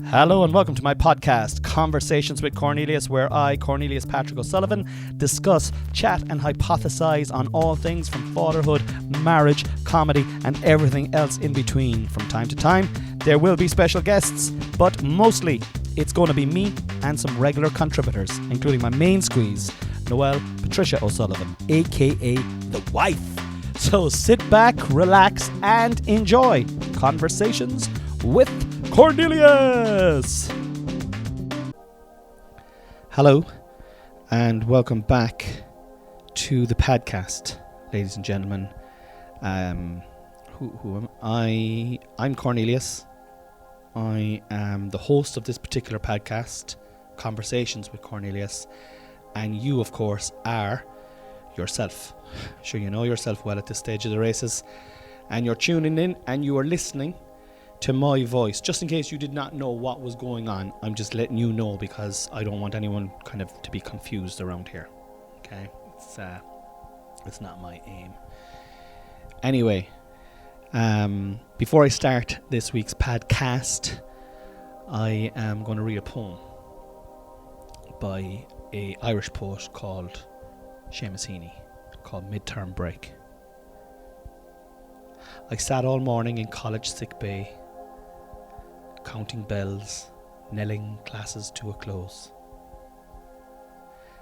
Hello and welcome to my podcast, Conversations with Cornelius, where I, Cornelius Patrick O'Sullivan, discuss, chat and hypothesize on all things from fatherhood, marriage, comedy and everything else in between. From time to time, there will be special guests, but mostly it's going to be me and some regular contributors, including my main squeeze, Noelle Patricia O'Sullivan, aka the wife. So sit back, relax and enjoy Conversations with Cornelius. Hello and welcome back to the padcast, ladies and gentlemen. Who am I? I'm Cornelius. I am the host of this particular podcast, Conversations with Cornelius, and you, of course, are yourself. Sure, you know yourself well at this stage of the races, and you're tuning in and you are listening to my voice. Just in case you did not know what was going on, I'm just letting you know because I don't want anyone kind of to be confused around here. Okay, it's not my aim. Anyway, before I start this week's podcast, I am going to read a poem by an Irish poet called Seamus Heaney, called Midterm Break. I sat all morning in college sick bay, counting bells, knelling classes to a close.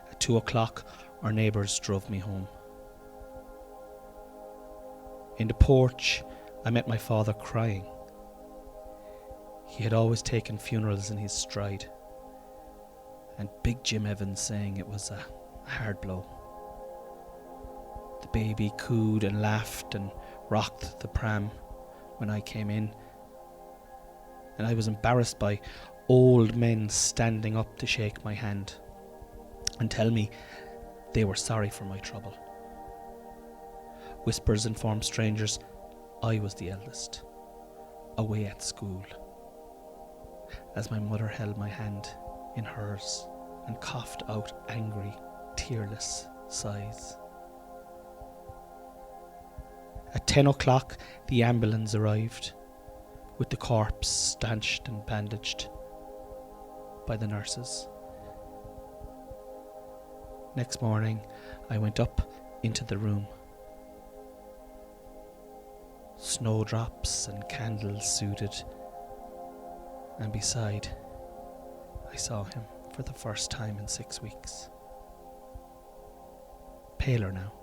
At 2 o'clock, our neighbours drove me home. In the porch, I met my father crying. He had always taken funerals in his stride, and Big Jim Evans saying it was a hard blow. The baby cooed and laughed and rocked the pram when I came in, and I was embarrassed by old men standing up to shake my hand and tell me they were sorry for my trouble. Whispers informed strangers I was the eldest, away at school, as my mother held my hand in hers and coughed out angry, tearless sighs. At 10 o'clock, the ambulance arrived, with the corpse stanched and bandaged by the nurses. Next morning, I went up into the room. Snowdrops and candles suited, and beside, I saw him for the first time in 6 weeks. Paler now,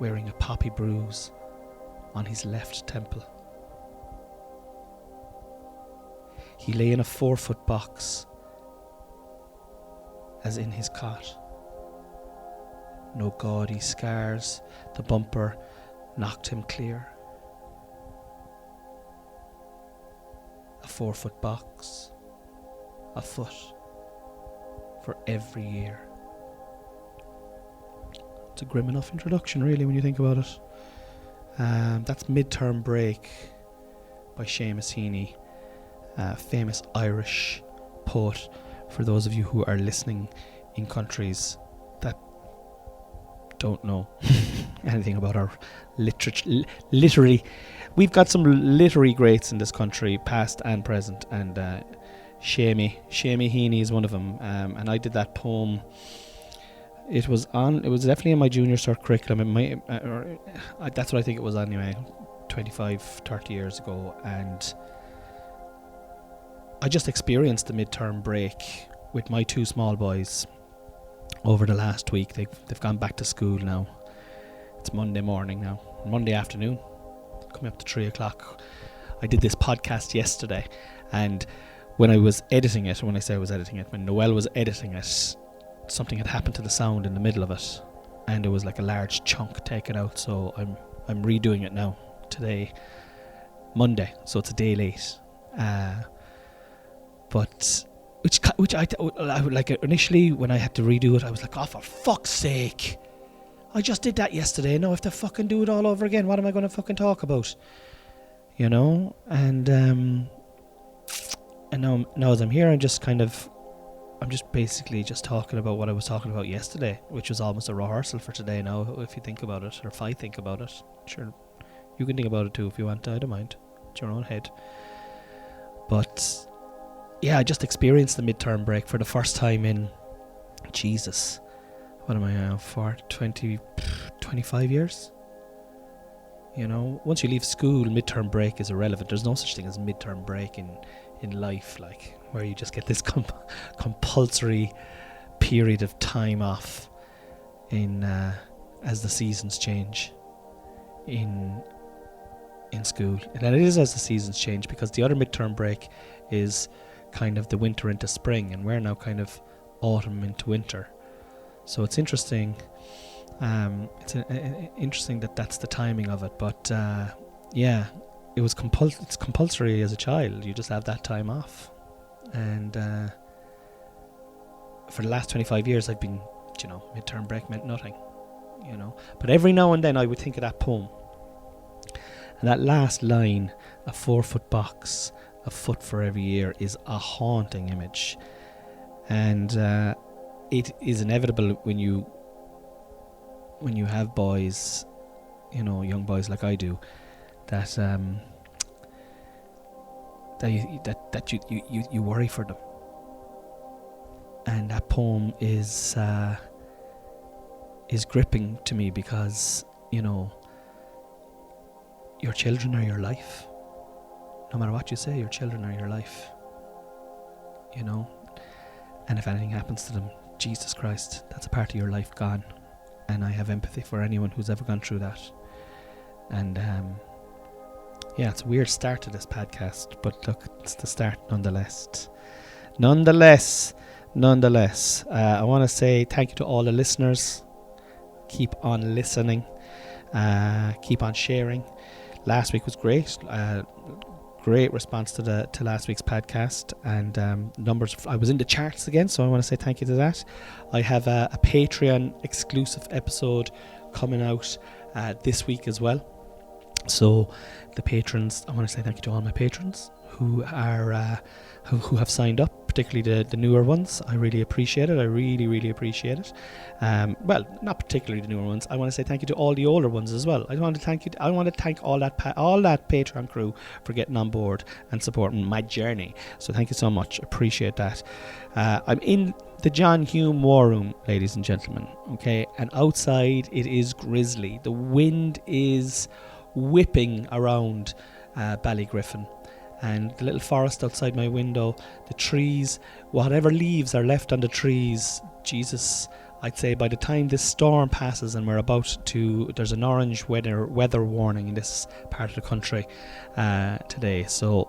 wearing a poppy bruise on his left temple. He lay in a 4-foot box, as in his cot. No gaudy scars, the bumper knocked him clear. A 4-foot box, a foot for every year. It's a grim enough introduction, really, when you think about it. That's Midterm Break by Seamus Heaney, famous Irish poet, for those of you who are listening in countries that don't know anything about our literature. Literally, we've got some literary greats in this country, past and present, and Seamus Heaney is one of them. And I did that poem. It was definitely in my junior cert curriculum. That's what I think it was anyway, 25, 30 years ago. And I just experienced the midterm break with my 2 small boys over the last week. They've gone back to school now. It's Monday morning now, Monday afternoon, coming up to 3 o'clock. I did this podcast yesterday, and when I was editing it, when Noelle was editing it, something had happened to the sound in the middle of it, and it was like a large chunk taken out. So I'm redoing it now today, Monday. So it's a day late. But which I would like initially when I had to redo it, I was like, oh, for fuck's sake! I just did that yesterday. Now I have to fucking do it all over again. What am I going to fucking talk about? You know, and now as I'm here, I'm just basically just talking about what I was talking about yesterday, which was almost a rehearsal for today now, if you think about it, or if I think about it. Sure, you can think about it too if you want, I don't mind. into your own head. But yeah, I just experienced the midterm break for the first time in, Jesus, what am I now, for 25 years? You know, once you leave school, midterm break is irrelevant. There's no such thing as midterm break in life, like, where you just get this compulsory period of time off in as the seasons change in school. And it is as the seasons change, because the other midterm break is kind of the winter into spring, and we're now kind of autumn into winter. So it's interesting. It's interesting that that's the timing of it. But yeah, it was it's compulsory as a child. You just have that time off. And for the last 25 years, I've been, midterm break meant nothing, But every now and then I would think of that poem. And that last line, a 4-foot box, a foot for every year, is a haunting image. And it is inevitable when you have boys, young boys like I do, that you worry for them. And that poem is gripping to me, because your children are your life. No matter what you say, your children are your life. And if anything happens to them, Jesus Christ, that's a part of your life gone. And I have empathy for anyone who's ever gone through that. And yeah, it's a weird start to this podcast, but look, it's the start nonetheless. Nonetheless, I want to say thank you to all the listeners. Keep on listening. Keep on sharing. Last week was great. Great response to last week's podcast, and numbers. I was in the charts again, so I want to say thank you to that. I have a Patreon exclusive episode coming out this week as well. So the patrons, I want to say thank you to all my patrons who are who have signed up, particularly the newer ones. I really appreciate it. I really appreciate it. Well, not particularly the newer ones. I want to say thank you to all the older ones as well. I want to thank all that Patreon crew for getting on board and supporting my journey. So thank you so much. Appreciate that. I'm in the John Hume War Room, ladies and gentlemen. Okay, and outside it is grizzly. The wind is whipping around Ballygriffin. And the little forest outside my window, the trees, whatever leaves are left on the trees, Jesus, I'd say by the time this storm passes and we're about to, there's an orange weather warning in this part of the country today. So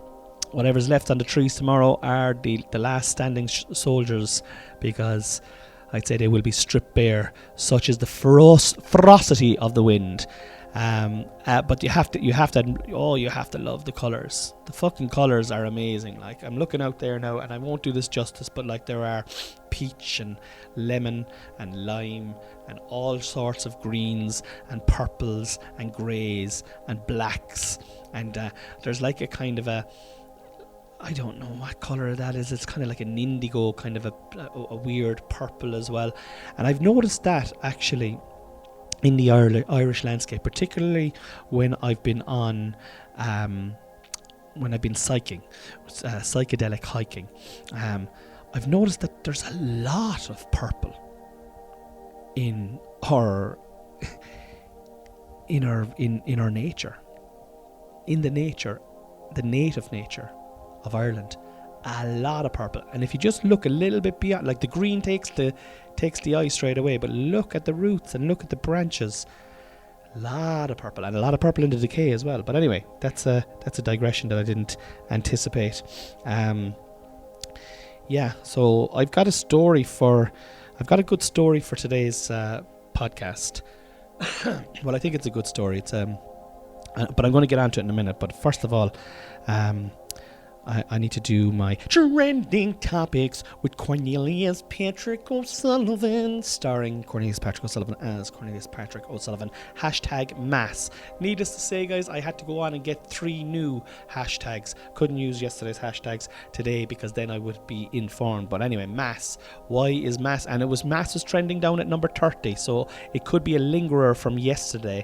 whatever's left on the trees tomorrow are the last standing soldiers, because I'd say they will be stripped bare, such is the ferocity of the wind. But you have to love the colours. The fucking colours are amazing. Like, I'm looking out there now, and I won't do this justice, but like, there are peach and lemon and lime and all sorts of greens and purples and greys and blacks, and there's like a kind of a, I don't know what colour that is. It's kind of like an indigo, kind of a weird purple as well. And I've noticed that actually in the Irish landscape, particularly when I've been on, when I've been psychedelic hiking, I've noticed that there's a lot of purple in our nature, in the native nature of Ireland. A lot of purple. And if you just look a little bit beyond, like, the green takes the eye straight away, but look at the roots and look at the branches. A lot of purple, and a lot of purple in the decay as well. But anyway, that's a digression that I didn't anticipate. Yeah, so I've got a good story for today's podcast. Well, I think it's a good story. It's but I'm going to get onto it in a minute. But first of all, I need to do my trending topics with Cornelius Patrick O'Sullivan, starring Cornelius Patrick O'Sullivan as Cornelius Patrick O'Sullivan. Hashtag mass. Needless to say, guys, I had to go on and get 3 new hashtags. Couldn't use yesterday's hashtags today because then I would be informed. But anyway, mass. Why is mass? And mass was trending down at number 30, so it could be a lingerer from yesterday.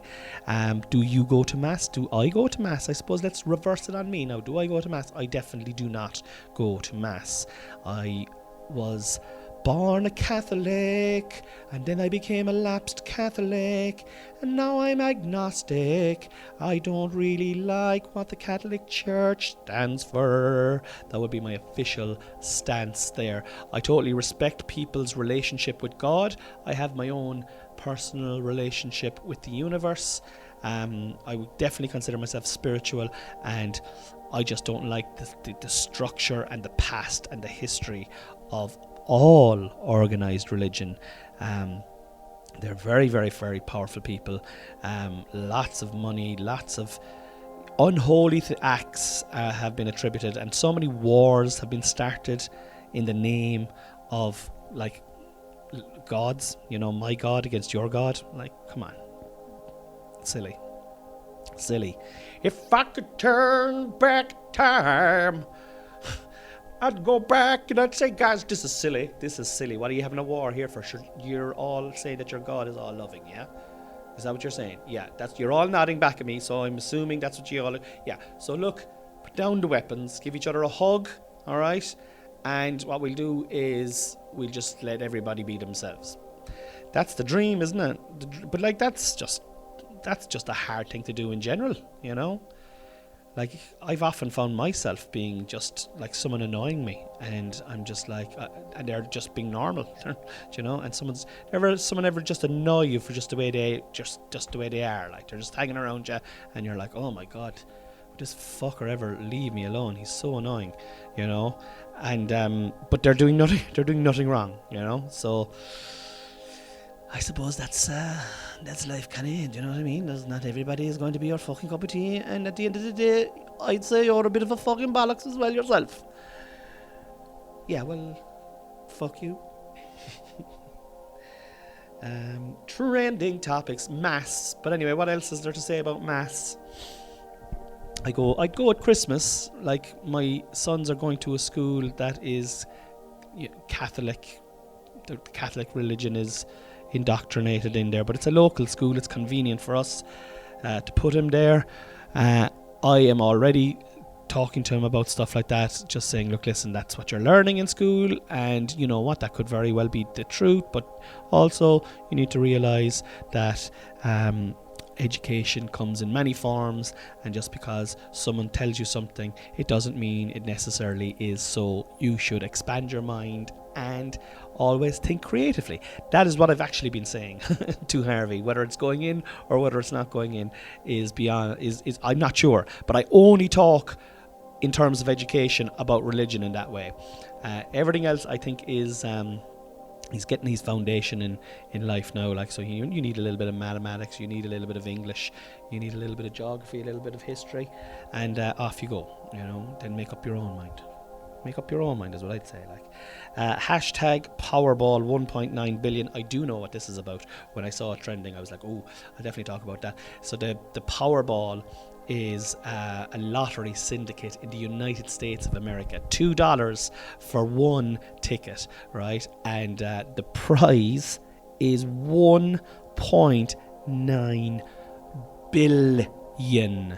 Do you go to mass? Do I go to mass? I suppose let's reverse it on me now. Do I go to mass? I definitely do not go to mass. I was born a Catholic, and then I became a lapsed Catholic, and now I'm agnostic. I don't really like what the Catholic Church stands for. That would be my official stance there. I totally respect people's relationship with God. I have my own personal relationship with the universe. I would definitely consider myself spiritual, and I just don't like the structure and the past and the history of all organised religion. They're very, very, very powerful people. Lots of money, lots of unholy acts have been attributed, and so many wars have been started in the name of, like, gods. You know, my God against your God. Like, come on. Silly. If I could turn back time, I'd go back and I'd say, guys, this is silly. What are you having a war here for? You're all saying that your God is all loving, yeah? Is that what you're saying? Yeah, you're all nodding back at me, so I'm assuming that's what you all... Yeah, so look, put down the weapons, give each other a hug, all right? And what we'll do is we'll just let everybody be themselves. That's the dream, isn't it? But, like, that's just a hard thing to do in general, you know? Like, I've often found myself being just like someone annoying me, and I'm just like, and they're just being normal, you know? And someone ever just annoy you for just the way they are, like they're just hanging around you, and you're like, oh my God, would this fucker ever leave me alone? He's so annoying, you know? And but they're doing nothing wrong, you know? So I suppose that's life kind of, you know what I mean? Not everybody is going to be your fucking cup of tea, and at the end of the day, I'd say you're a bit of a fucking bollocks as well yourself. Yeah, well, fuck you. Trending topics, mass. But anyway, what else is there to say about mass? I'd go at Christmas. Like, my sons are going to a school that is Catholic. The Catholic religion is indoctrinated in there, but it's a local school. It's convenient for us to put him there. I am already talking to him about stuff like that, just saying, look, listen, that's what you're learning in school, and you know what, that could very well be the truth, but also you need to realize that education comes in many forms, and just because someone tells you something, it doesn't mean it necessarily is so. You should expand your mind and always think creatively. That is what I've actually been saying to Harvey. Whether it's going in or whether it's not going in is I'm not sure, but I only talk in terms of education about religion in that way. Everything else, I think, is he's getting his foundation in life now. Like, so you need a little bit of mathematics, you need a little bit of English, you need a little bit of geography, a little bit of history, and off you go, you know. Then make up your own mind. Make up your own mind is what I'd say. Like, hashtag Powerball 1.9 billion. I do know what this is about. When I saw it trending, I was like, oh, I'll definitely talk about that. So the Powerball is a lottery syndicate in the United States of America. $2 for one ticket, right? And the prize is 1.9 billion.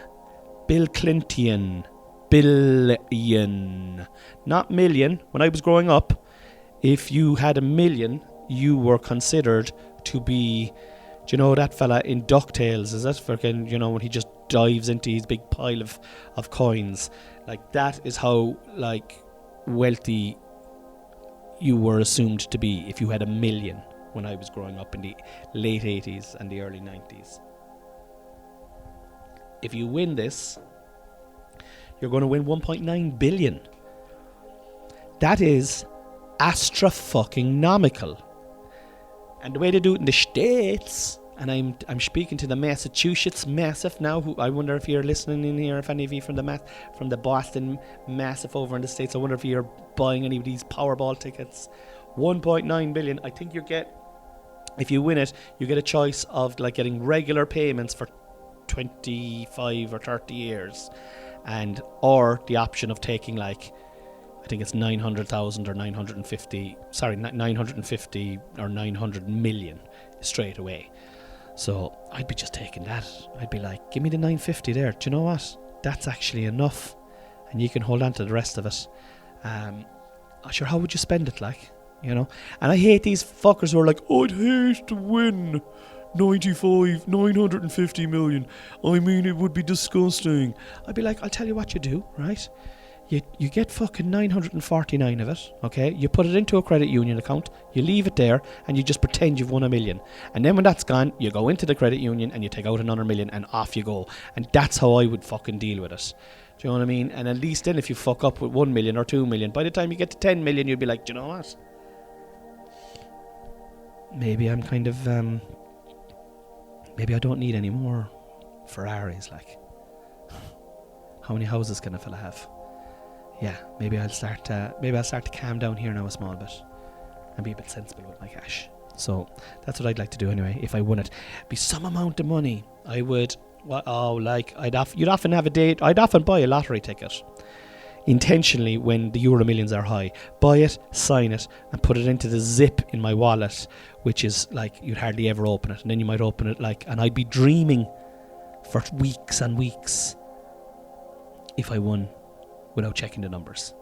Bill Clinton. Billion, not million. When I was growing up, if you had $1 million, you were considered to be, do you know that fella in DuckTales? Is that fucking, you know, when he just dives into his big pile of coins? Like, that is how, like, wealthy you were assumed to be if you had $1 million when I was growing up in the late 80s and the early 90s. If you win this, you're going to win 1.9 billion. That is astra-fucking-nomical. And the way they do it in the States, and I'm speaking to the Massachusetts Massive now. Who I wonder if you're listening in here, if any of you from the Boston Massive over in the States. I wonder if you're buying any of these Powerball tickets. 1.9 billion. I think if you win it, you get a choice of like getting regular payments for 25 or 30 years, or the option of taking like, I think it's 900,000 or 950 or 900 million straight away. So I'd be just taking that. I'd be like, give me the 950 there. Do you know what? That's actually enough, and you can hold on to the rest of it. Sure, how would you spend it, like, you know? And I hate these fuckers who are like, I'd hate to win 950 million. I mean, it would be disgusting. I'd be like, I'll tell you what you do, right? You get fucking 949 of it, okay? You put it into a credit union account, you leave it there, and you just pretend you've won $1 million. And then when that's gone, you go into the credit union and you take out another $1 million, and off you go. And that's how I would fucking deal with it. Do you know what I mean? And at least then if you fuck up with 1 million or 2 million, by the time you get to 10 million, you'll be like, do you know what? Maybe I'm kind of, maybe I don't need any more Ferraris, like. How many houses can a fella have? Yeah, maybe I'll start to calm down here now a small bit and be a bit sensible with my cash. So that's what I'd like to do anyway. If I won it, be some amount of money. I would. You'd often have a date. I'd often buy a lottery ticket intentionally when the Euro Millions are high. Buy it, sign it, and put it into the zip in my wallet, which is like you'd hardly ever open it, and then you might open it and I'd be dreaming for weeks and weeks if I won, without checking the numbers.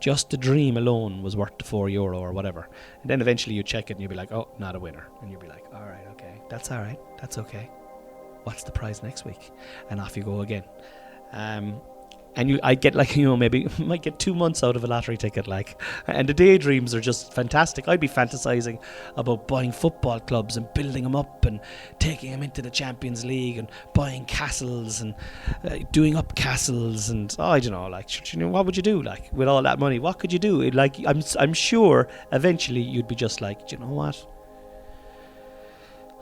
Just the dream alone was worth the €4 or whatever. And then eventually you check it and you'll be like, oh, not a winner. And you'll be like, all right, okay, that's all right, that's okay. What's the prize next week? And off you go again. And I'd get maybe might get 2 months out of a lottery ticket, like. And the daydreams are just fantastic. I'd be fantasizing about buying football clubs and building them up and taking them into the Champions League and buying castles and doing up castles and I don't know, like, what would you do, like, with all that money? What could you do? Like, I'm sure eventually you'd be just like, do you know what?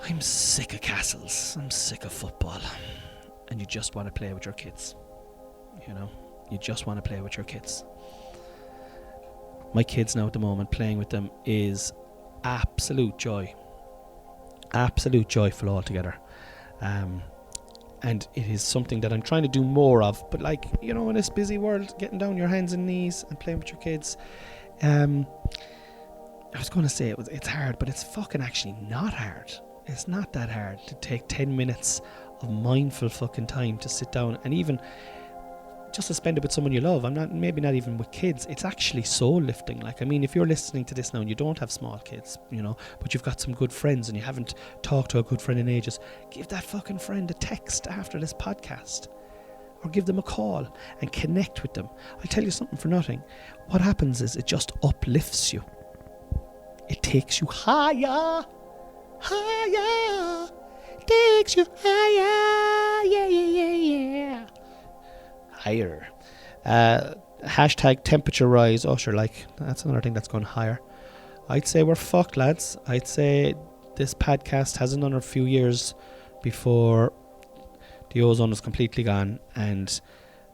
I'm sick of castles. I'm sick of football, and you just want to play with your kids. You know, you just want to play with your kids. My kids now at the moment, playing with them is absolute joy. Absolute joyful altogether. And it is something that I'm trying to do more of. But like, you know, in this busy world, getting down your hands and knees and playing with your kids. I was going to say it's hard, but it's fucking actually not hard. It's not that hard to take 10 minutes of mindful fucking time to sit down and even just to spend it with someone you love. Maybe not even with kids. It's actually soul lifting. Like, I mean, if you're listening to this now and you don't have small kids, you know, but you've got some good friends and you haven't talked to a good friend in ages, give that fucking friend a text after this podcast, or give them a call and connect with them. I'll tell you something for nothing. What happens is it just uplifts you. It takes you higher, takes you higher, yeah. Higher. Hashtag temperature rise. Oh, sure, like, that's another thing that's gone higher. I'd say we're fucked, lads. I'd say this podcast has another few years before the ozone is completely gone and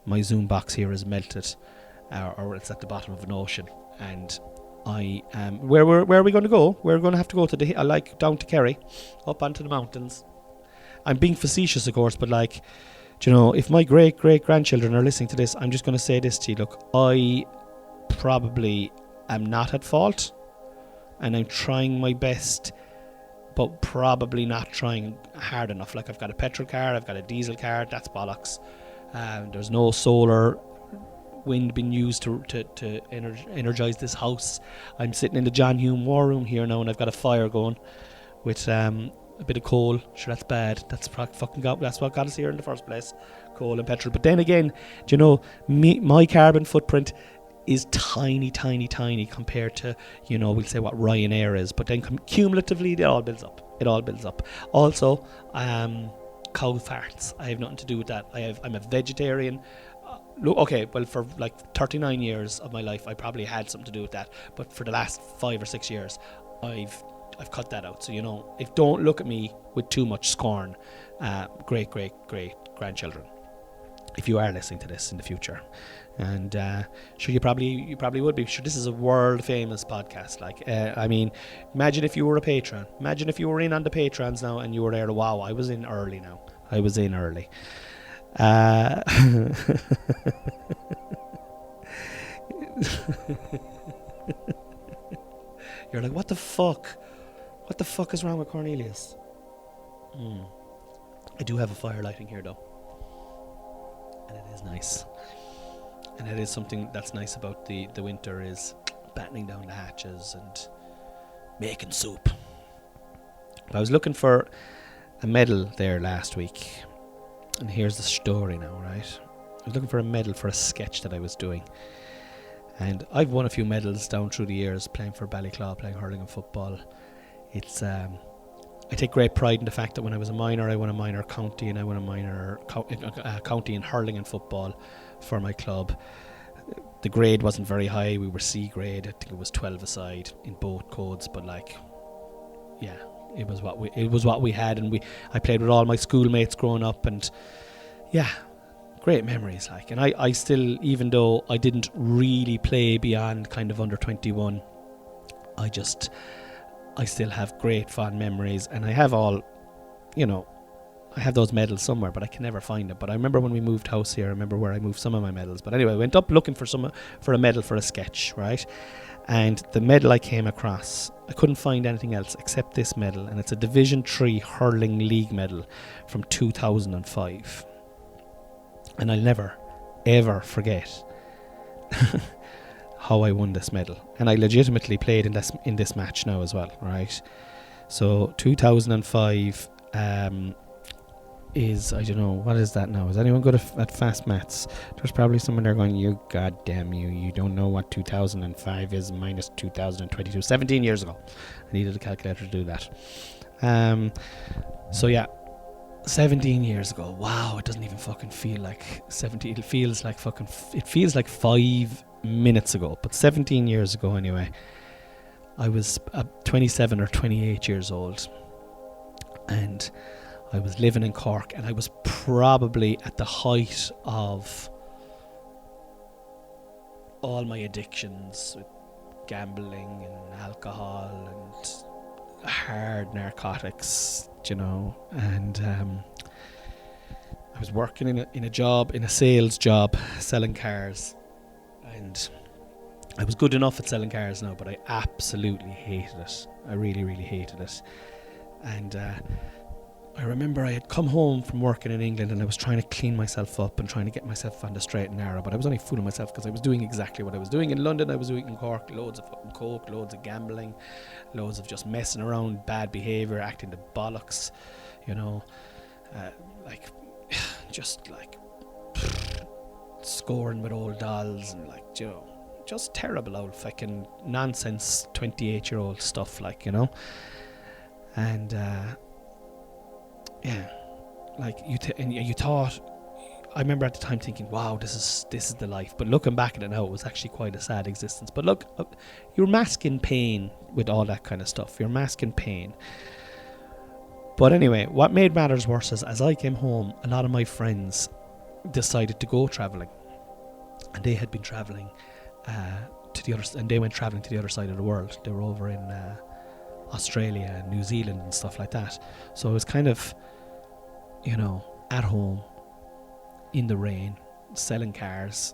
my Zoom box here is melted, or it's at the bottom of an ocean. And I where are we going to go? We're going to have to go to down to Kerry, up onto the mountains. I'm being facetious, of course, but like, do you know, if my great-great-grandchildren are listening to this, I'm just going to say this to you. Look, I probably am not at fault, and I'm trying my best, but probably not trying hard enough. Like, I've got a petrol car, I've got a diesel car, that's bollocks. There's no solar wind being used to energize this house. I'm sitting in the John Hume War Room here now, and I've got a fire going with a bit of coal. Sure, that's bad. That's what got us here in the first place, coal and petrol. But then again, do you know, my carbon footprint is tiny compared to, you know, we'll say what Ryanair is. But then cumulatively, it all builds up. Also, cow farts. I have nothing to do with that. I'm a vegetarian. For like 39 years of my life, I probably had something to do with that. But for the last 5 or 6 years, I've cut that out. So, you know, if don't look at me with too much scorn, great grandchildren, if you are listening to this in the future. And sure, you probably would be. Sure, this is a world famous podcast. Like, I mean, imagine if you were a patron. Imagine if you were in on the patrons now and you were there. Wow, I was in early now. I was in early. You're like, what the fuck? What the fuck is wrong with Cornelius? I do have a fire lighting here though, and it is nice. And it is something that's nice about the winter, is battening down the hatches and making soup. I was looking for a medal there last week, and here's the story now, right? I was looking for a medal for a sketch that I was doing, and I've won a few medals down through the years playing for Ballyclaw, playing hurling and football. It's I take great pride in the fact that when I was a minor, I won a minor county, and I won a minor county in hurling and football for my club. The grade wasn't very high. We were C grade. I think it was 12 aside in both codes, but like, yeah, it was what we had, and I played with all my schoolmates growing up, and yeah, great memories. Like, and I still, even though I didn't really play beyond kind of under 21, I still have great fond memories, and I have all, you know, I have those medals somewhere, but I can never find them. But I remember when we moved house here, I remember where I moved some of my medals. But anyway, I went up looking for a medal for a sketch, right? And the medal I came across, I couldn't find anything else except this medal, and it's a Division 3 hurling league medal from 2005. And I'll never, ever forget how I won this medal. And I legitimately played in this match now as well, right? So 2005 is, I don't know, what is that now? Is anyone good at fast maths? There's probably someone there going, you goddamn you don't know what 2005 is minus 2022. 17 years ago. I needed a calculator to do that. So yeah, 17 years ago. Wow, it doesn't even fucking feel like 17. It feels like 5 minutes ago, but 17 years ago anyway. I was 27 or 28 years old, and I was living in Cork, and I was probably at the height of all my addictions with gambling and alcohol and hard narcotics, you know. And I was working in a sales job, selling cars, and I was good enough at selling cars now, but I absolutely hated it. I really, really hated it. And I remember I had come home from working in England, and I was trying to clean myself up and trying to get myself on the straight and narrow, but I was only fooling myself because I was doing exactly what I was doing in London. I was doing in Cork, loads of fucking coke, loads of gambling, loads of just messing around, bad behaviour, acting the bollocks, you know, just like scoring with old dolls and like, you know, just terrible old fucking nonsense 28-year-old stuff, like, you know. And yeah, like you thought, I remember at the time thinking, wow, this is the life. But looking back at it now, it was actually quite a sad existence. But look, you're masking pain with all that kind of stuff. You're masking pain. But anyway, what made matters worse is, as I came home, a lot of my friends decided to go travelling, and they had been travelling to the other, and they went travelling to the other side of the world. They were over in Australia and New Zealand and stuff like that. So it was kind of, you know, at home in the rain, selling cars,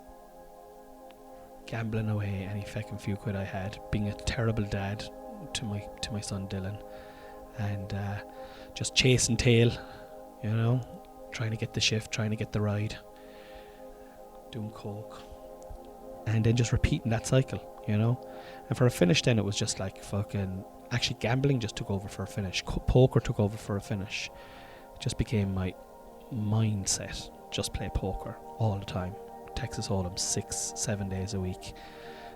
gambling away any fucking few quid I had, being a terrible dad to my son Dylan, and just chasing tail, you know, trying to get the shift, trying to get the ride, doing coke, and then just repeating that cycle, you know. And for a finish then it was just like fucking, actually gambling just took over for a finish, poker took over for a finish. It just became my mindset, just play poker all the time. Texas Hold'em 6-7 days a week,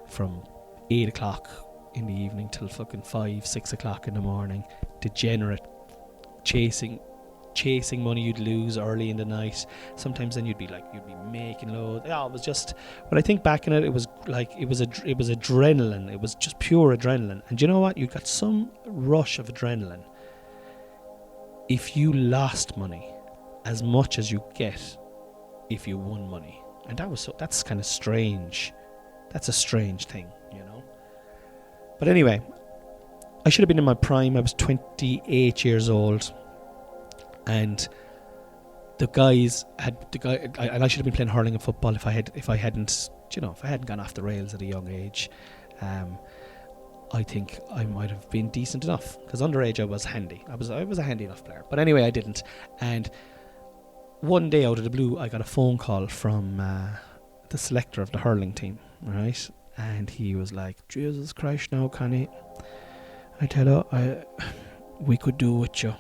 from 8 o'clock in the evening till fucking 5-6 o'clock in the morning. Degenerate, chasing chasing money you'd lose early in the night. Sometimes then you'd be making loads. Yeah, it was just, when I think back in it, it was like, it was adrenaline. It was just pure adrenaline. And you know what? You got some rush of adrenaline if you lost money as much as you get if you won money. And that's kind of strange. That's a strange thing, you know. But anyway, I should have been in my prime. I was 28 years old, and I should have been playing hurling and football if I hadn't gone off the rails at a young age. I think I might have been decent enough, because underage I was handy. I was a handy enough player. But anyway, I didn't. And one day out of the blue, I got a phone call from the selector of the hurling team, right? And he was like, Jesus Christ now, Connie, I tell you, we could do with you.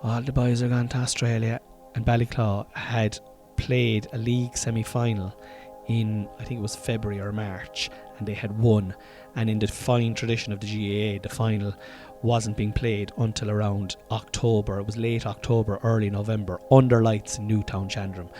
All the boys are gone to Australia. And Ballyclaw had played a league semi-final in, I think it was February or March, and they had won. And in the fine tradition of the GAA, the final wasn't being played until around October. It was late October, early November, under lights in Newtown, Chandram.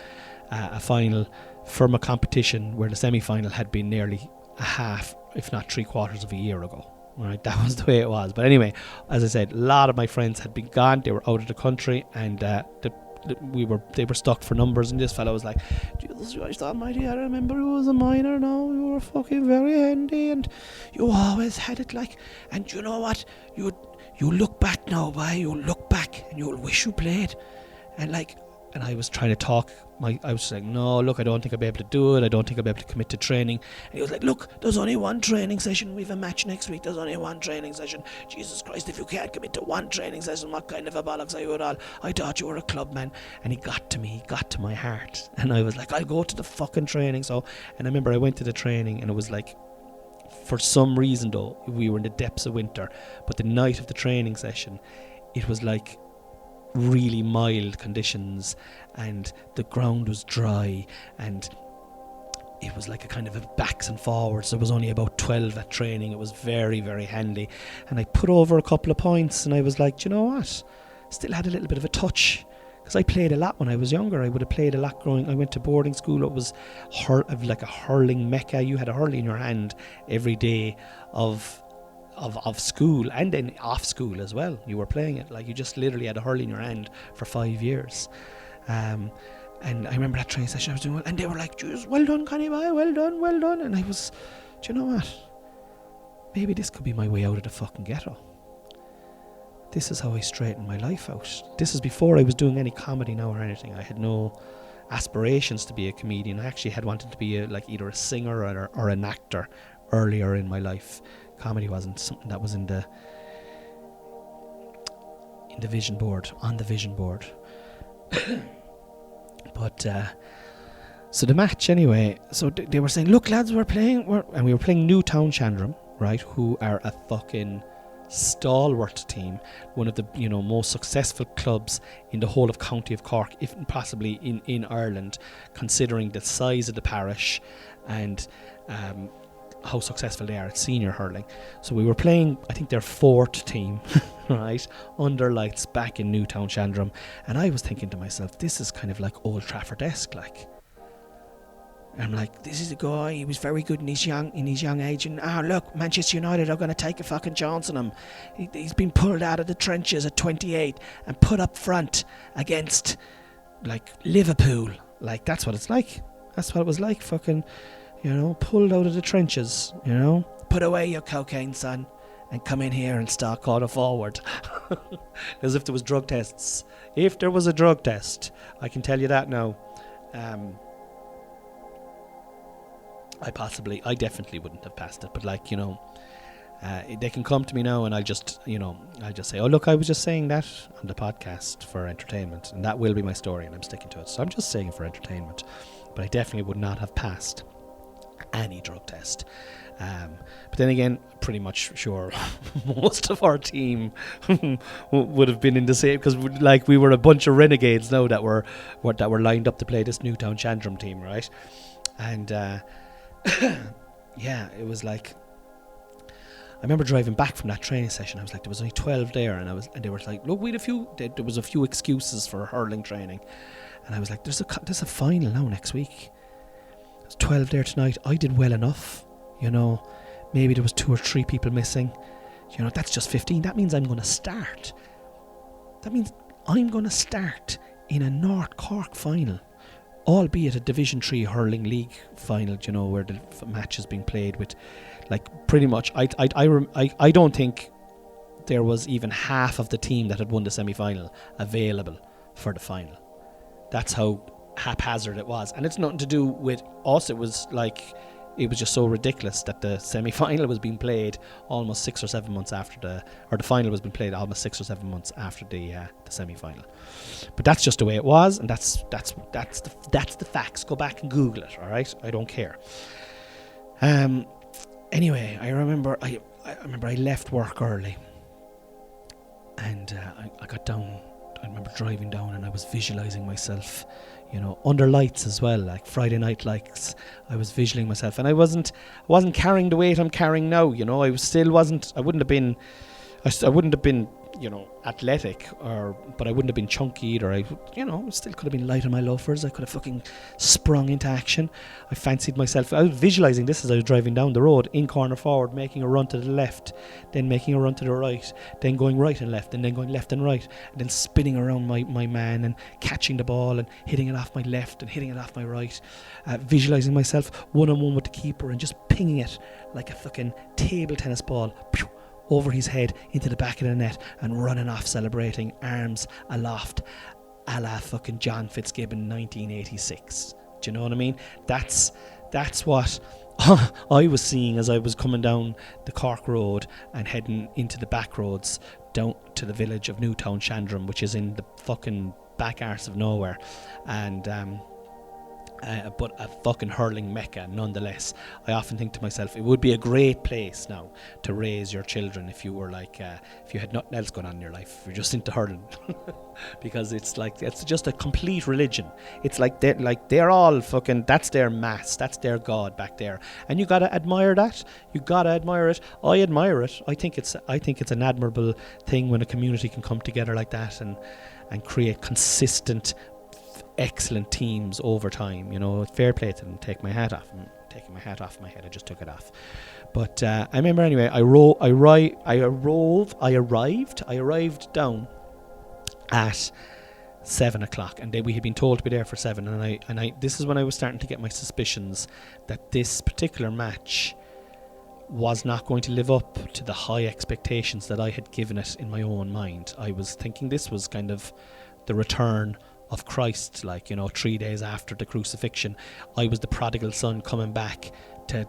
A final from a competition where the semi-final had been nearly a half, if not 3/4 of a year ago. Right, that was the way it was. But anyway, as I said, a lot of my friends had been gone. They were out of the country, and they were stuck for numbers. And this fellow was like, Jesus Christ Almighty, I remember you was a minor now. You were fucking very handy, and you always had it like. And you know what? You look back now, boy. You look back, and you'll wish you played. And I was trying to talk. I was like, no, look, I don't think I'll be able to do it. I don't think I'll be able to commit to training. And he was like, look, there's only one training session. We've a match next week. There's only one training session. Jesus Christ, if you can't commit to one training session, what kind of a bollocks are you at all? I thought you were a club man. And he got to me. He got to my heart. And I was like, I'll go to the fucking training. And I remember I went to the training, and it was like, for some reason though, we were in the depths of winter, but the night of the training session, it was like really mild conditions, and the ground was dry, and it was like a kind of a backs and forwards. There was only about 12 at training. It was very, very handy, and I put over a couple of points, and I was like, do you know what, still had a little bit of a touch, because I played a lot when I was younger. I would have played a lot growing. I went to boarding school. It was like a hurling mecca. You had a hurley in your hand every day of school, and then off school as well. You were playing it, like you just literally had a hurley in your hand for 5 years. And I remember that training session I was doing well, and they were like, "Jeez, well done, Connie boy, well done." And I was, do you know what? Maybe this could be my way out of the fucking ghetto. This is how I straightened my life out. This is before I was doing any comedy now or anything. I had no aspirations to be a comedian. I actually had wanted to be either a singer or an actor earlier in my life. Comedy wasn't something that was on the vision board. But so the match anyway. So they were saying, "Look, lads, we were playing Newtown Chandram, right? Who are a fucking stalwart team, one of the most successful clubs in the whole of County of Cork, if possibly in Ireland, considering the size of the parish and how successful they are at senior hurling." So we were playing, I think, their fourth team, right, under lights back in Newtown Chandram, and I was thinking to myself, this is kind of like Old Trafford-esque, like. I'm like, this is a guy, he was very good in his young age, and look, Manchester United are going to take a fucking chance on him. He's been pulled out of the trenches at 28 and put up front against like Liverpool. Like, that's what it's like. That's what it was like, fucking, pulled out of the trenches, Put away your cocaine, son, and come in here and start quarter forward. As if there was drug tests. If there was a drug test, I can tell you that now. I definitely wouldn't have passed it, but they can come to me now, and I'll just say, oh look, I was just saying that on the podcast for entertainment, and that will be my story, and I'm sticking to it. So I'm just saying it for entertainment, but I definitely would not have passed any drug test. But then again, pretty much sure most of our team would have been in the same, because we were a bunch of renegades now that were lined up to play this Newtown Chandram team, right? And yeah, it was like, I remember driving back from that training session. I was like, there was only 12 there, and they were like, look, there was a few excuses for hurling training, and I was like, there's a final now next week. There's 12 there tonight. I did well enough, maybe there was 2 or 3 people missing. That's just 15. That means I'm going to start. That means I'm going to start in a North Cork final, albeit a Division 3 hurling league final, where the match is being played with, like, pretty much. I don't think there was even half of the team that had won the semi-final available for the final. That's how haphazard it was, and it's nothing to do with us. It was just so ridiculous that the semi-final was being played almost 6 or 7 months after the final was being played almost 6 or 7 months after the semi-final. But that's just the way it was, and that's the facts. Go back and Google it. All right, I don't care. Anyway, I remember I left work early, and I got down. I remember driving down, and I was visualising myself, under lights as well, like Friday night lights. I was visualising myself, and I wasn't carrying the weight I'm carrying now. I wouldn't have been athletic, but I wouldn't have been chunky either. I still could have been light on my loafers. I could have fucking sprung into action. I fancied myself. I was visualising this as I was driving down the road, in corner forward, making a run to the left, then making a run to the right, then going right and left, and then going left and right, and then spinning around my man and catching the ball and hitting it off my left and hitting it off my right. Visualising myself one-on-one with the keeper and just pinging it like a fucking table tennis ball, pew, over his head into the back of the net and running off celebrating, arms aloft, a la fucking John Fitzgibbon 1986. Do you know what I mean? That's what I was seeing as I was coming down the Cork Road and heading into the back roads down to the village of Newtown Shandrum, which is in the fucking back arse of nowhere, and but a fucking hurling mecca nonetheless. I often think to myself, it would be a great place now to raise your children if you were if you had nothing else going on in your life, if you're just into hurling. Because it's just a complete religion. It's they're all fucking, that's their mass, that's their God back there, and you gotta admire that. You gotta admire it. I admire it. I think it's an admirable thing when a community can come together like that and create consistent, excellent teams over time. Fair play to them. Take my hat off. I'm taking my hat off my head. I just took it off. But I remember anyway. I arrived down at 7 o'clock, and we had been told to be there for 7. And I this is when I was starting to get my suspicions that this particular match was not going to live up to the high expectations that I had given it in my own mind. I was thinking this was kind of the return of Christ, 3 days after the crucifixion. I was the prodigal son coming back to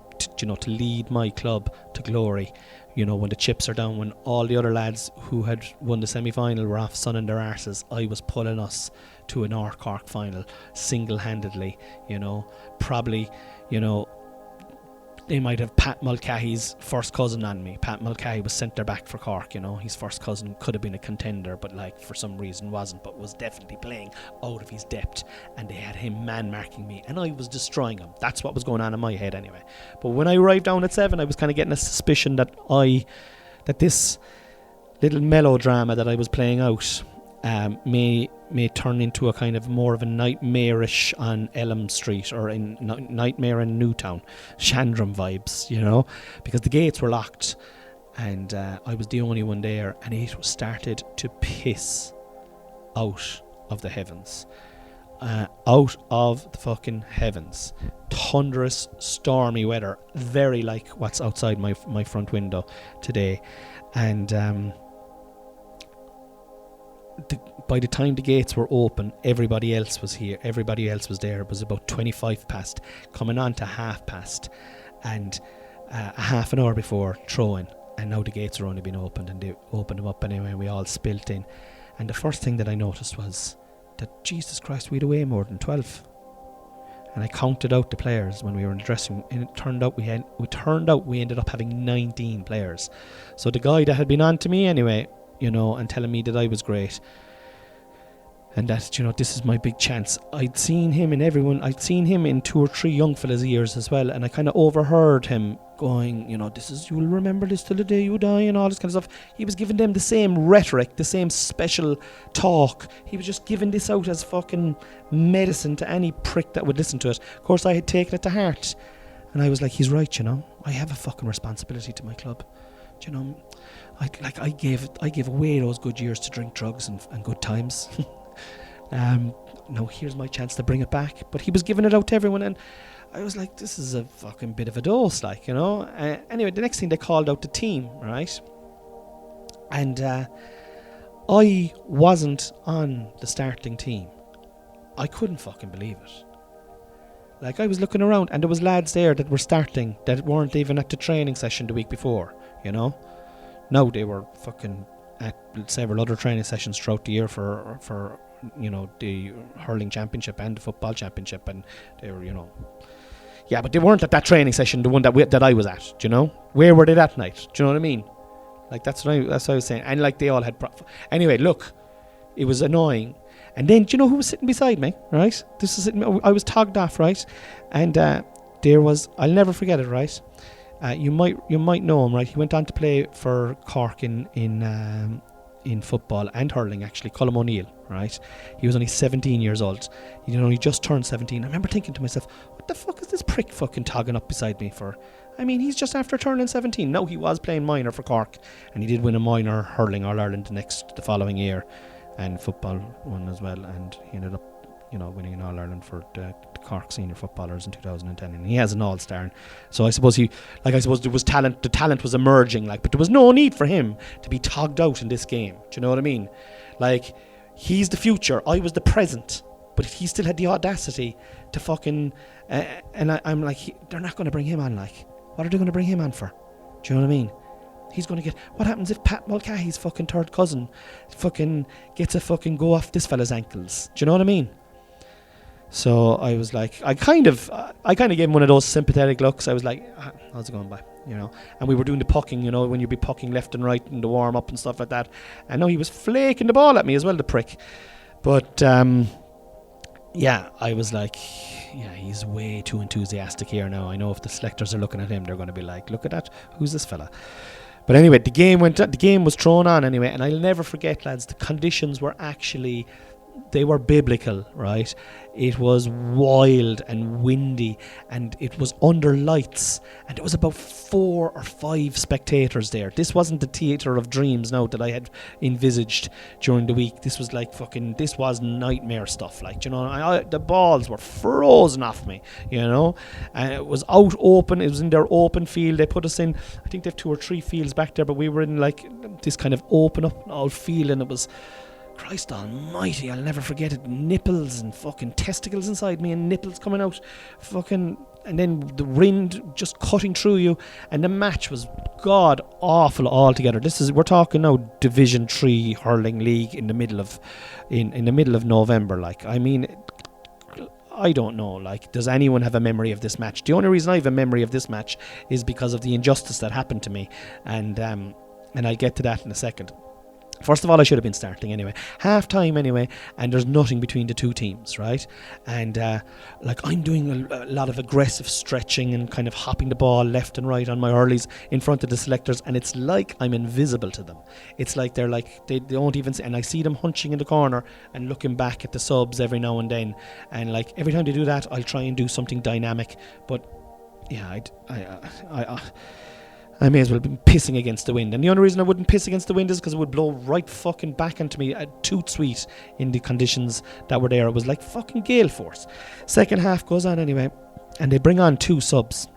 lead my club to glory. When the chips are down, when all the other lads who had won the semi-final were off sunning their arses, I was pulling us to a North Cork final single-handedly. Probably, they might have Pat Mulcahy's first cousin on me. Pat Mulcahy was centre back for Cork. His first cousin could have been a contender, but for some reason wasn't, but was definitely playing out of his depth, and they had him man marking me, and I was destroying him. That's what was going on in my head anyway. But when I arrived down at 7, I was kind of getting a suspicion that this little melodrama that I was playing out may turn into a kind of more of a nightmarish on Elm Street, or in Nightmare in Newtown, Shandrum vibes, because the gates were locked, and I was the only one there, and it started to piss out of the heavens. Out of the fucking heavens. Thunderous, stormy weather, very like what's outside my front window today, and by the time the gates were open, everybody else was here. Everybody else was there. It was about 25 past, coming on to half past, and a half an hour before throwing. And now the gates are only been opened, and they opened them up anyway, and we all spilt in. And the first thing that I noticed was that, Jesus Christ, we had way more than 12. And I counted out the players when we were in the dressing room, and it turned out we ended up having 19 players. So the guy that had been on to me anyway, and telling me that I was great, and that, you know, this is my big chance. I'd seen him in 2 or 3 young fellas' ears as well, and I kind of overheard him going, you know, this is, you'll remember this till the day you die, and all this kind of stuff. He was giving them the same rhetoric, the same special talk. He was just giving this out as fucking medicine to any prick that would listen to it. Of course, I had taken it to heart, and I was like, he's right, you know, I have a fucking responsibility to my club. Do you know, I gave away those good years to drink drugs and good times. Now here's my chance to bring it back. But he was giving it out to everyone, and I was like, this is a fucking bit of a dose, like, you know. Anyway, the next thing, they called out the team, right? And I wasn't on the starting team. I couldn't fucking believe it. Like, I was looking around, and there was lads there that were starting that weren't even at the training session the week before, you know. No, they were fucking at several other training sessions throughout the year for you know, the hurling championship and the football championship, and they were, you know, yeah, but they weren't at that training session, the one that I was at. Do you know, where were they that night? Do you know what I mean? Like, that's what I was saying. And like, they all had anyway. Look, it was annoying. And then, do you know who was sitting beside me? Right, I was togged off, right, and there was, I'll never forget it, right. You might know him, right? He went on to play for Cork in football and hurling, actually. Colm O'Neill, right? He was only 17 years old. You know, he just turned 17. I remember thinking to myself, what the fuck is this prick fucking togging up beside me for? I mean, he's just after turning 17. No, he was playing minor for Cork, and he did win a minor hurling All-Ireland the following year, and football one as well, and he ended up, you know, winning an All-Ireland for the Cork senior footballers in 2010, and he has an All-Star. So I suppose there was talent. The talent was emerging, like, but there was no need for him to be togged out in this game. Do you know what I mean? Like, he's the future. I was the present, but he still had the audacity to fucking. And I'm like, they're not going to bring him on. Like, what are they going to bring him on for? Do you know what I mean? He's going to get. What happens if Pat Mulcahy's fucking third cousin fucking gets a fucking go off this fella's ankles? Do you know what I mean? So I was like, I kind of gave him one of those sympathetic looks. I was like, how's it going, by? You know, and we were doing the pucking, you know, when you'd be pucking left and right in the warm up and stuff like that. I know he was flaking the ball at me as well, the prick. But yeah, I was like, yeah, he's way too enthusiastic here now. I know if the selectors are looking at him, they're going to be like, look at that, who's this fella? But anyway, the game was thrown on anyway, and I'll never forget, lads, the conditions were actually, they were biblical, right? It was wild and windy, and it was under lights, and there was about 4 or 5 spectators there. This wasn't the theatre of dreams now that I had envisaged during the week. This was like fucking, this was nightmare stuff, like, you know, the balls were frozen off me, you know, and it was out open, it was in their open field. They put us in, I think they have 2 or 3 fields back there, but we were in like this kind of open up all field, and it was, Christ almighty, I'll never forget it. Nipples and fucking testicles inside me, and nipples coming out, fucking, and then the wind just cutting through you, and the match was god awful altogether. We're talking now Division 3 hurling league in the middle of November. Like, I mean, I don't know, like, does anyone have a memory of this match? The only reason I have a memory of this match is because of the injustice that happened to me, and I'll get to that in a second. First of all, I should have been starting anyway. Half time anyway, and there's nothing between the two teams, right? And like, I'm doing a lot of aggressive stretching and kind of hopping the ball left and right on my hurleys in front of the selectors, and it's like I'm invisible to them. It's like they don't even see, and I see them hunching in the corner and looking back at the subs every now and then, and like every time they do that, I'll try and do something dynamic, but yeah, I may as well have been pissing against the wind. And the only reason I wouldn't piss against the wind is because it would blow right fucking back into me, toot sweet, in the conditions that were there. It was like fucking gale force. Second half goes on anyway, and they bring on 2 subs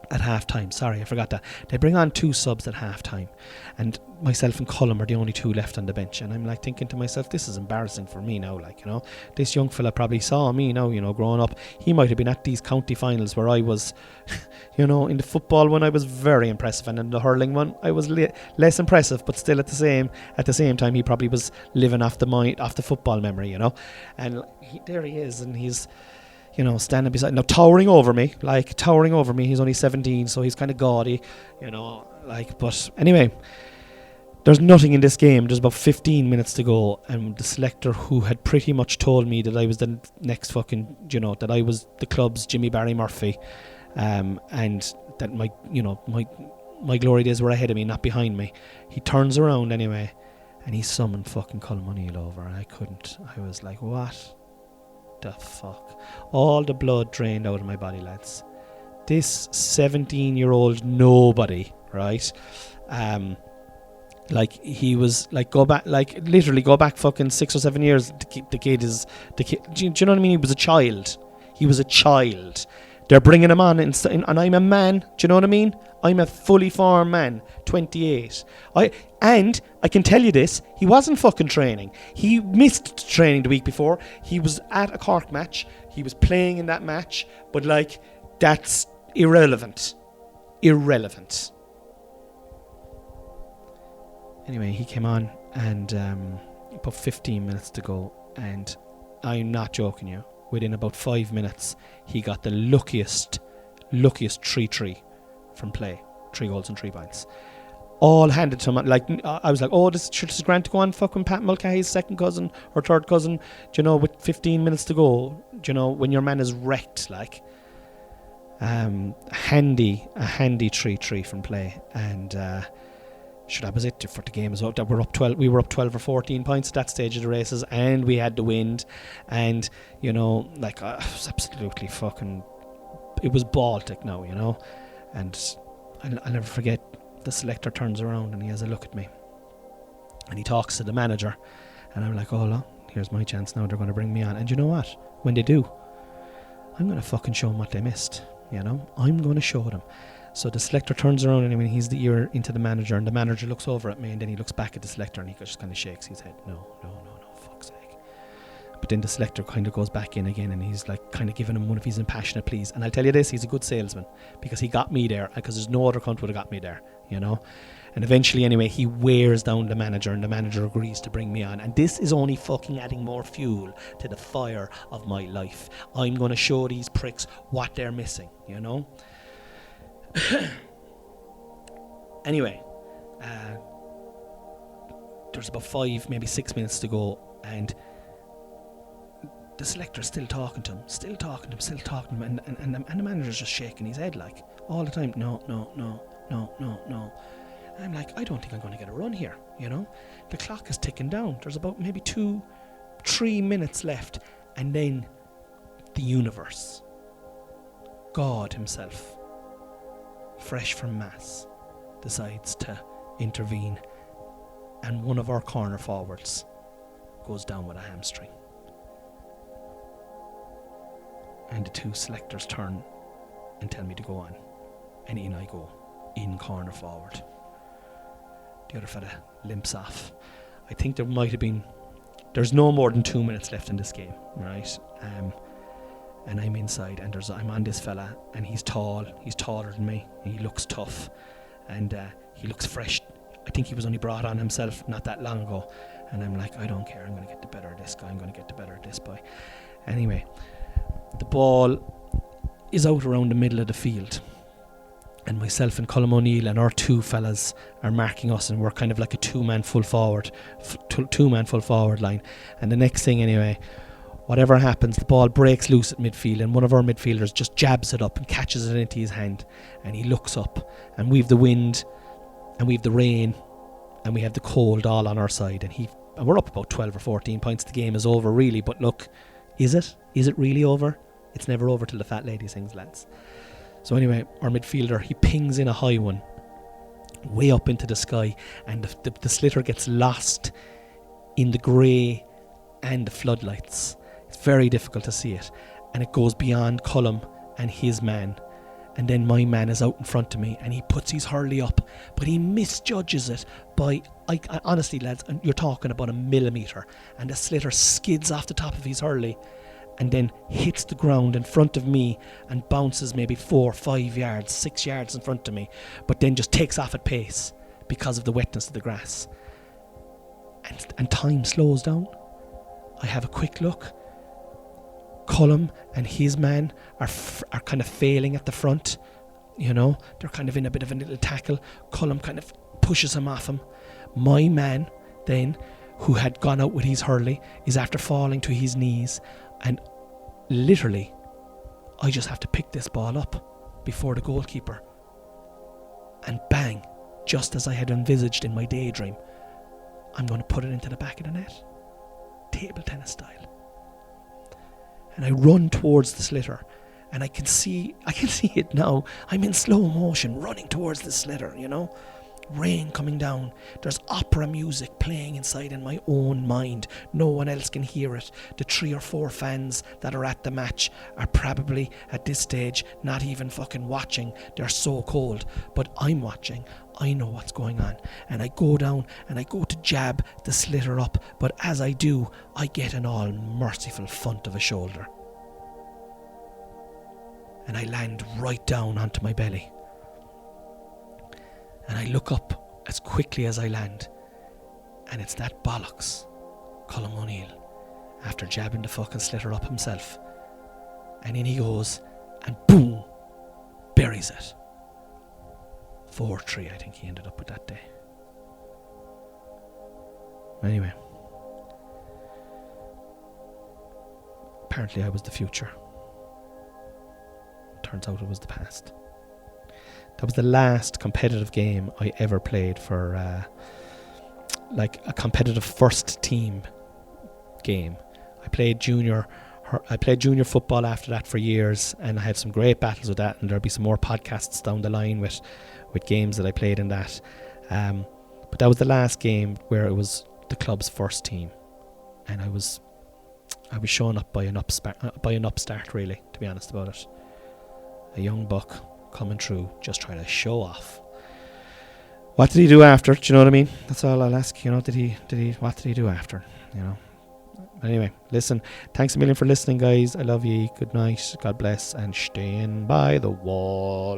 at half time. Sorry, I forgot that. They bring on 2 subs at half time, and myself and Colm are the only 2 left on the bench. And I'm like thinking to myself, this is embarrassing for me now. Like, you know, this young fella probably saw me now, you know, growing up. He might have been at these county finals where I was, you know, in the football one I was very impressive, and in the hurling one I was less impressive, but still at the same time he probably was living off the football memory, you know. And there he is, and he's, you know, standing beside, now towering over me. He's only 17, so he's kind of gaudy, you know, like. But anyway, There's nothing in this game. There's about 15 minutes to go, and the selector, who had pretty much told me that I was the next fucking, that I was the club's Jimmy Barry Murphy, and that my glory days were ahead of me, not behind me. He turns around anyway, and he summoned fucking Colm O'Neill over, and I couldn't. I was like, what the fuck? All the blood drained out of my body, lads. This 17-year-old nobody, right? Like, he was like, literally go back fucking 6 or 7 years. The kid. Do you know what I mean? He was a child. They're bringing him on, and I'm a man. Do you know what I mean? I'm a fully formed man, 28. I can tell you this: he wasn't fucking training. He missed training the week before. He was at a Cork match. He was playing in that match, but like, that's irrelevant. Anyway, he came on, and about 15 minutes to go, and I'm not joking you. Within about 5 minutes, he got the luckiest 3-3 from play. 3 goals and 3 points. All handed to him. Like, I was like, oh, this is grand to go on fucking Pat Mulcahy's second cousin or third cousin, with 15 minutes to go, when your man is wrecked, like. A handy 3-3 from play, and that was it for the game as well. We were up 12 or 14 points at that stage of the races, and we had the wind, and it was absolutely fucking, it was Baltic now, and I'll never forget, the selector turns around and he has a look at me, and he talks to the manager, and I'm like, oh look, here's my chance now. They're going to bring me on, and you know what? When they do, I'm going to fucking show them what they missed. I'm going to show them. So the selector turns around, and he's the ear into the manager, and the manager looks over at me, and then he looks back at the selector, and he just kind of shakes his head. No, fuck's sake. But then the selector kind of goes back in again, and he's like kind of giving him one of his impassionate pleas. And I'll tell you this, he's a good salesman, because he got me there, because there's no other cunt would have got me there, And eventually, anyway, he wears down the manager, and the manager agrees to bring me on. And this is only fucking adding more fuel to the fire of my life. I'm going to show these pricks what they're missing, Anyway, there's about 5, maybe 6 minutes to go, and the selector's still talking to him, and the manager's just shaking his head, like, all the time. No. And I'm like, I don't think I'm going to get a run here, The clock is ticking down. There's about maybe 2-3 minutes left, and then the universe, God himself, fresh from mass, decides to intervene, and one of our corner forwards goes down with a hamstring. And the 2 selectors turn and tell me to go on, and in I go, in corner forward. The other fella limps off. I think there's no more than 2 minutes left in this game, right? And I'm inside, and I'm on this fella, and he's taller than me, and he looks tough, and he looks fresh. I think he was only brought on himself not that long ago, and I'm like, I don't care, I'm going to get the better of this guy, I'm going to get the better of this boy. Anyway, the ball is out around the middle of the field, and myself and Colm O'Neill and our 2 fellas are marking us, and we're kind of like a two-man full forward line. And the next thing, anyway, whatever happens, the ball breaks loose at midfield, and one of our midfielders just jabs it up and catches it into his hand, and he looks up, and we've the wind, and we've the rain, and we have the cold all on our side, and we're up about 12 or 14 points. The game is over, really, but look, is it really over? It's never over till the fat lady sings, lads. So anyway, our midfielder, he pings in a high one way up into the sky, and the slitter gets lost in the grey and the floodlights. It's very difficult to see it, and it goes beyond Colm and his man, and then my man is out in front of me, and he puts his hurley up, but he misjudges it by, I honestly, lads, you're talking about a millimetre, and the slitter skids off the top of his hurley and then hits the ground in front of me and bounces maybe 4, 5 yards, 6 yards in front of me, but then just takes off at pace because of the wetness of the grass. And time slows down. I have a quick look. Colm and his man are kind of failing at the front. They're kind of in a bit of a little tackle. Colm kind of pushes him off him. My man then, who had gone out with his hurley, is after falling to his knees, and literally I just have to pick this ball up before the goalkeeper, and bang, just as I had envisaged in my daydream, I'm going to put it into the back of the net, table tennis style. And I run towards the slitter, and I can see it now. I'm in slow motion running towards the slitter, rain coming down. There's opera music playing inside in my own mind. No one else can hear it. The 3 or 4 fans that are at the match are probably at this stage not even fucking watching. They're so cold. But I'm watching. I know what's going on. And I go down and I go to jab the slitter up. But as I do, I get an all merciful funt of a shoulder. And I land right down onto my belly. And I look up as quickly as I land, and it's that bollocks, Colm O'Neill, after jabbing the fucking slitter up himself. And in he goes, and boom, buries it. 4-3, I think he ended up with that day. Anyway, apparently I was the future. Turns out it was the past. That was the last competitive game I ever played for, a competitive first team game. I played junior football after that for years, and I had some great battles with that. And there'll be some more podcasts down the line with games that I played in that. But that was the last game where it was the club's first team, and I was shown up by an upstart, really, to be honest about it. A young buck coming through, just trying to show off. What did he do after? Do you know what I mean? That's all I'll ask. What did he do after? Anyway, listen, thanks a million for listening, guys. I love you. Good night. God bless, and stay in by the wall.